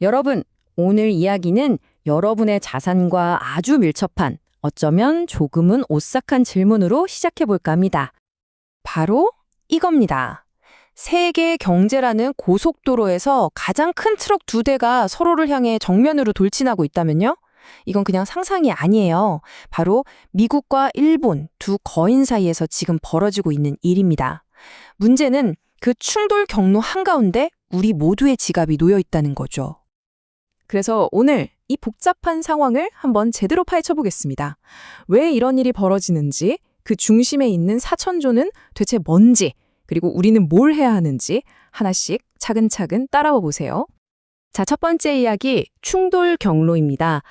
여러분, 오늘 이야기는 여러분의 자산과 아주 밀접한, 어쩌면 조금은 오싹한 질문으로 시작해 볼까 합니다. 바로 이겁니다. 세계 경제라는 고속도로에서 가장 큰 트럭 두 대가 서로를 향해 정면으로 돌진하고 있다면요? 이건 그냥 상상이 아니에요. 바로 미국과 일본 두 거인 사이에서 지금 벌어지고 있는 일입니다. 문제는 그 충돌 경로 한가운데 우리 모두의 지갑이 놓여 있다는 거죠. 그래서 오늘 이 복잡한 상황을 한번 제대로 파헤쳐 보겠습니다. 왜 이런 일이 벌어지는지, 그 중심에 있는 사천조는 대체 뭔지, 그리고 우리는 뭘 해야 하는지 하나씩 차근차근 따라와 보세요. 자, 첫 번째 이야기, 충돌 경로입니다.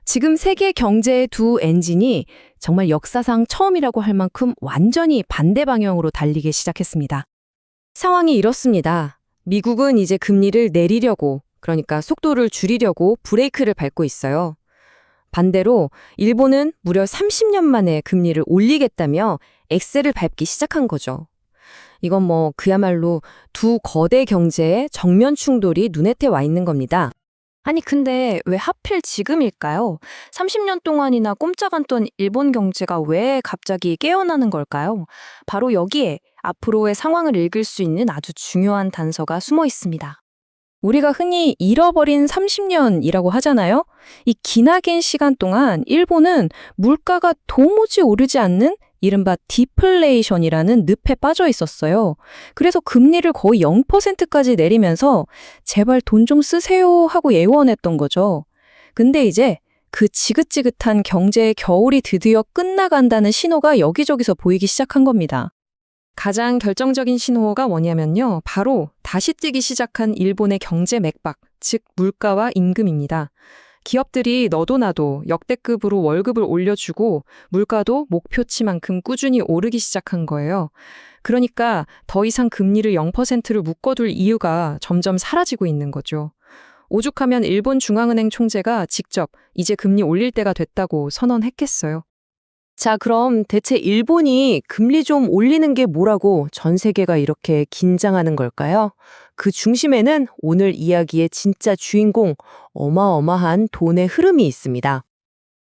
지금 세계 경제의 두 엔진이 정말 역사상 처음이라고 할 만큼 완전히 반대 방향으로 달리기 시작했습니다. 상황이 이렇습니다. 미국은 이제 금리를 내리려고, 그러니까 속도를 줄이려고 브레이크를 밟고 있어요. 반대로 일본은 무려 30년 만에 금리를 올리겠다며 엑셀을 밟기 시작한 거죠. 이건 그야말로 두 거대 경제의 정면 충돌이 눈앞에 와 있는 겁니다. 아니 근데 왜 하필 지금일까요? 30년 동안이나 꼼짝 않던 일본 경제가 왜 갑자기 깨어나는 걸까요? 바로 여기에 앞으로의 상황을 읽을 수 있는 아주 중요한 단서가 숨어 있습니다. 우리가 흔히 잃어버린 30년이라고 하잖아요. 이 기나긴 시간 동안 일본은 물가가 도무지 오르지 않는 이른바 디플레이션이라는 늪에 빠져 있었어요. 그래서 금리를 거의 0%까지 내리면서 제발 돈 좀 쓰세요 하고 예원했던 거죠. 근데 이제 그 지긋지긋한 경제의 겨울이 드디어 끝나간다는 신호가 여기저기서 보이기 시작한 겁니다. 가장 결정적인 신호가 뭐냐면요. 바로 다시 뛰기 시작한 일본의 경제 맥박, 즉 물가와 임금입니다. 기업들이 너도 나도 역대급으로 월급을 올려주고 물가도 목표치만큼 꾸준히 오르기 시작한 거예요. 그러니까 더 이상 금리를 0%를 묶어둘 이유가 점점 사라지고 있는 거죠. 오죽하면 일본 중앙은행 총재가 직접 이제 금리 올릴 때가 됐다고 선언했겠어요. 자, 그럼 대체 일본이 금리 좀 올리는 게 뭐라고 전 세계가 이렇게 긴장하는 걸까요? 그 중심에는 오늘 이야기의 진짜 주인공, 어마어마한 돈의 흐름이 있습니다.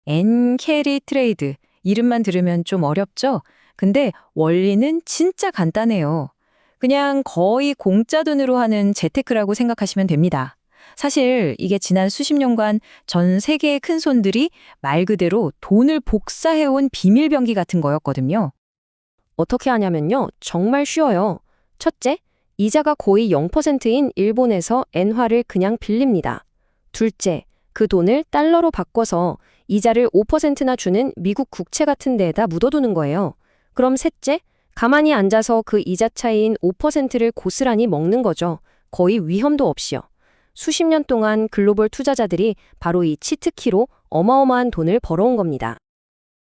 엔캐리 트레이드, 이름만 들으면 좀 어렵죠? 근데 원리는 진짜 간단해요. 그냥 거의 공짜 돈으로 하는 재테크라고 생각하시면 됩니다. 사실 이게 지난 수십 년간 전 세계의 큰 손들이 말 그대로 돈을 복사해온 비밀병기 같은 거였거든요. 어떻게 하냐면요. 정말 쉬워요. 첫째, 이자가 거의 0%인 일본에서 엔화를 그냥 빌립니다. 둘째, 그 돈을 달러로 바꿔서 이자를 5%나 주는 미국 국채 같은 데에다 묻어두는 거예요. 그럼 셋째, 가만히 앉아서 그 이자 차이인 5%를 고스란히 먹는 거죠. 거의 위험도 없이요. 수십 년 동안 글로벌 투자자들이 바로 이 치트키로 어마어마한 돈을 벌어온 겁니다.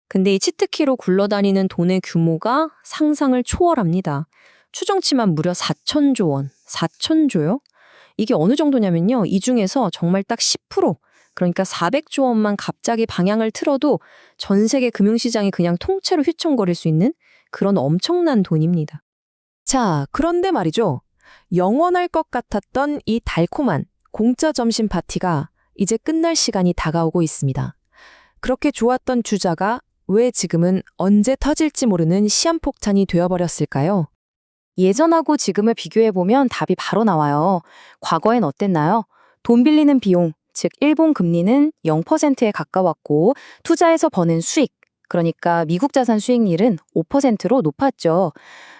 근데 이 치트키로 굴러다니는 돈의 규모가 상상을 초월합니다. 추정치만 무려 4천조 원. 4천조요? 이게 어느 정도냐면요. 이 중에서 정말 딱 10%, 그러니까 400조 원만 갑자기 방향을 틀어도 전 세계 금융시장이 그냥 통째로 휘청거릴 수 있는 그런 엄청난 돈입니다. 자, 그런데 말이죠. 영원할 것 같았던 이 달콤한 공짜 점심 파티가 이제 끝날 시간이 다가오고 있습니다. 그렇게 좋았던 주자가 왜 지금은 언제 터질지 모르는 시한폭탄이 되어버렸을까요? 예전하고 지금을 비교해보면 답이 바로 나와요. 과거엔 어땠나요? 돈 빌리는 비용, 즉 일본 금리는 0%에 가까웠고 투자에서 버는 수익, 그러니까 미국 자산 수익률은 5%로 높았죠.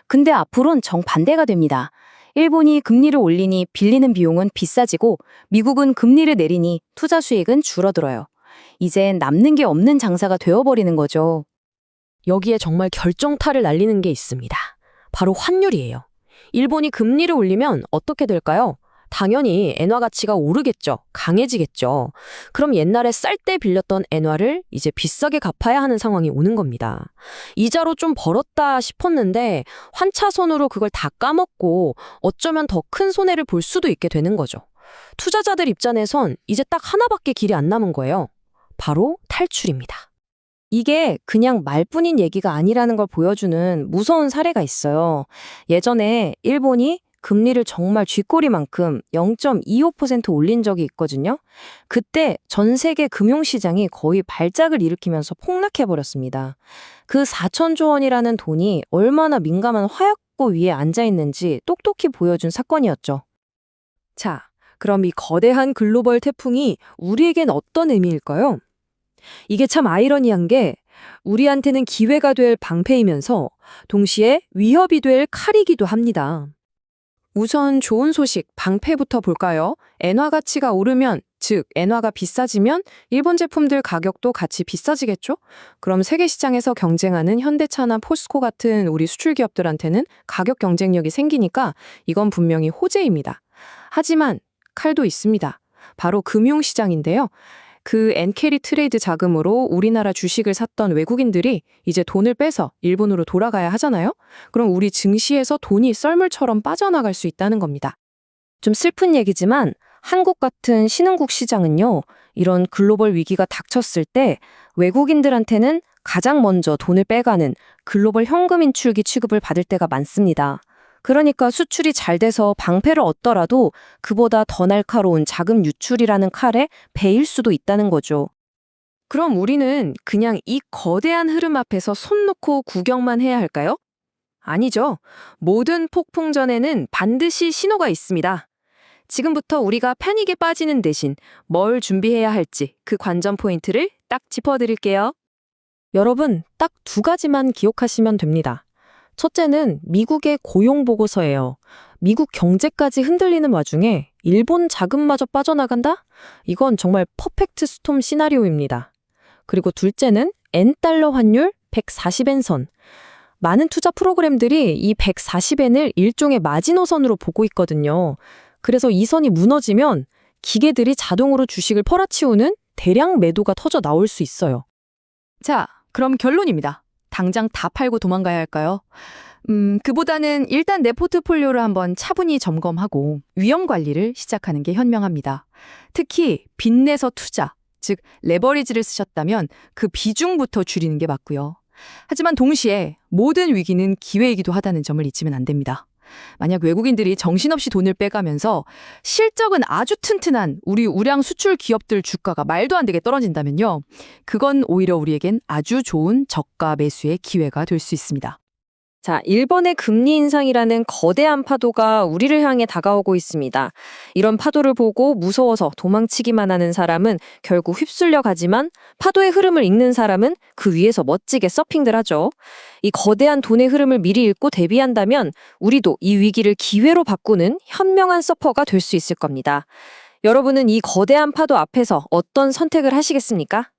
근데 앞으로는 정반대가 됩니다. 일본이 금리를 올리니 빌리는 비용은 비싸지고 미국은 금리를 내리니 투자 수익은 줄어들어요. 이젠 남는 게 없는 장사가 되어버리는 거죠. 여기에 정말 결정타를 날리는 게 있습니다. 바로 환율이에요. 일본이 금리를 올리면 어떻게 될까요? 당연히 엔화 가치가 오르겠죠. 강해지겠죠. 그럼 옛날에 쌀 때 빌렸던 엔화를 이제 비싸게 갚아야 하는 상황이 오는 겁니다. 이자로 좀 벌었다 싶었는데 환차손으로 그걸 다 까먹고 어쩌면 더 큰 손해를 볼 수도 있게 되는 거죠. 투자자들 입장에선 이제 딱 하나밖에 길이 안 남은 거예요. 바로 탈출입니다. 이게 그냥 말뿐인 얘기가 아니라는 걸 보여주는 무서운 사례가 있어요. 예전에 일본이 금리를 정말 쥐꼬리만큼 0.25% 올린 적이 있거든요. 그때 전 세계 금융시장이 거의 발작을 일으키면서 폭락해버렸습니다. 그 4천조 원이라는 돈이 얼마나 민감한 화약고 위에 앉아있는지 똑똑히 보여준 사건이었죠. 자, 그럼 이 거대한 글로벌 태풍이 우리에겐 어떤 의미일까요? 이게 참 아이러니한 게 우리한테는 기회가 될 방패이면서 동시에 위협이 될 칼이기도 합니다. 우선 좋은 소식, 방패부터 볼까요? 엔화 가치가 오르면, 즉 엔화가 비싸지면 일본 제품들 가격도 같이 비싸지겠죠? 그럼 세계 시장에서 경쟁하는 현대차나 포스코 같은 우리 수출 기업들한테는 가격 경쟁력이 생기니까 이건 분명히 호재입니다. 하지만 칼도 있습니다. 바로 금융시장인데요. 그 엔캐리 트레이드 자금으로 우리나라 주식을 샀던 외국인들이 이제 돈을 빼서 일본으로 돌아가야 하잖아요? 그럼 우리 증시에서 돈이 썰물처럼 빠져나갈 수 있다는 겁니다. 좀 슬픈 얘기지만 한국 같은 신흥국 시장은요, 이런 글로벌 위기가 닥쳤을 때 외국인들한테는 가장 먼저 돈을 빼가는 글로벌 현금 인출기 취급을 받을 때가 많습니다. 그러니까 수출이 잘 돼서 방패를 얻더라도 그보다 더 날카로운 자금 유출이라는 칼에 베일 수도 있다는 거죠. 그럼 우리는 그냥 이 거대한 흐름 앞에서 손 놓고 구경만 해야 할까요? 아니죠. 모든 폭풍 전에는 반드시 신호가 있습니다. 지금부터 우리가 패닉에 빠지는 대신 뭘 준비해야 할지 그 관전 포인트를 딱 짚어드릴게요. 여러분, 딱 두 가지만 기억하시면 됩니다. 첫째는 미국의 고용 보고서예요. 미국 경제까지 흔들리는 와중에 일본 자금마저 빠져나간다? 이건 정말 퍼펙트 스톰 시나리오입니다. 그리고 둘째는 엔달러 환율 140엔 선. 많은 투자 프로그램들이 이 140엔을 일종의 마지노선으로 보고 있거든요. 그래서 이 선이 무너지면 기계들이 자동으로 주식을 퍼라치우는 대량 매도가 터져 나올 수 있어요. 자, 그럼 결론입니다. 당장 다 팔고 도망가야 할까요? 그보다는 일단 내 포트폴리오를 한번 차분히 점검하고 위험 관리를 시작하는 게 현명합니다. 특히 빚내서 투자, 즉 레버리지를 쓰셨다면 그 비중부터 줄이는 게 맞고요. 하지만 동시에 모든 위기는 기회이기도 하다는 점을 잊으면 안 됩니다. 만약 외국인들이 정신없이 돈을 빼가면서 실적은 아주 튼튼한 우리 우량 수출 기업들 주가가 말도 안 되게 떨어진다면요. 그건 오히려 우리에겐 아주 좋은 저가 매수의 기회가 될 수 있습니다. 자, 일본의 금리 인상이라는 거대한 파도가 우리를 향해 다가오고 있습니다. 이런 파도를 보고 무서워서 도망치기만 하는 사람은 결국 휩쓸려 가지만 파도의 흐름을 읽는 사람은 그 위에서 멋지게 서핑들 하죠. 이 거대한 돈의 흐름을 미리 읽고 대비한다면 우리도 이 위기를 기회로 바꾸는 현명한 서퍼가 될 수 있을 겁니다. 여러분은 이 거대한 파도 앞에서 어떤 선택을 하시겠습니까?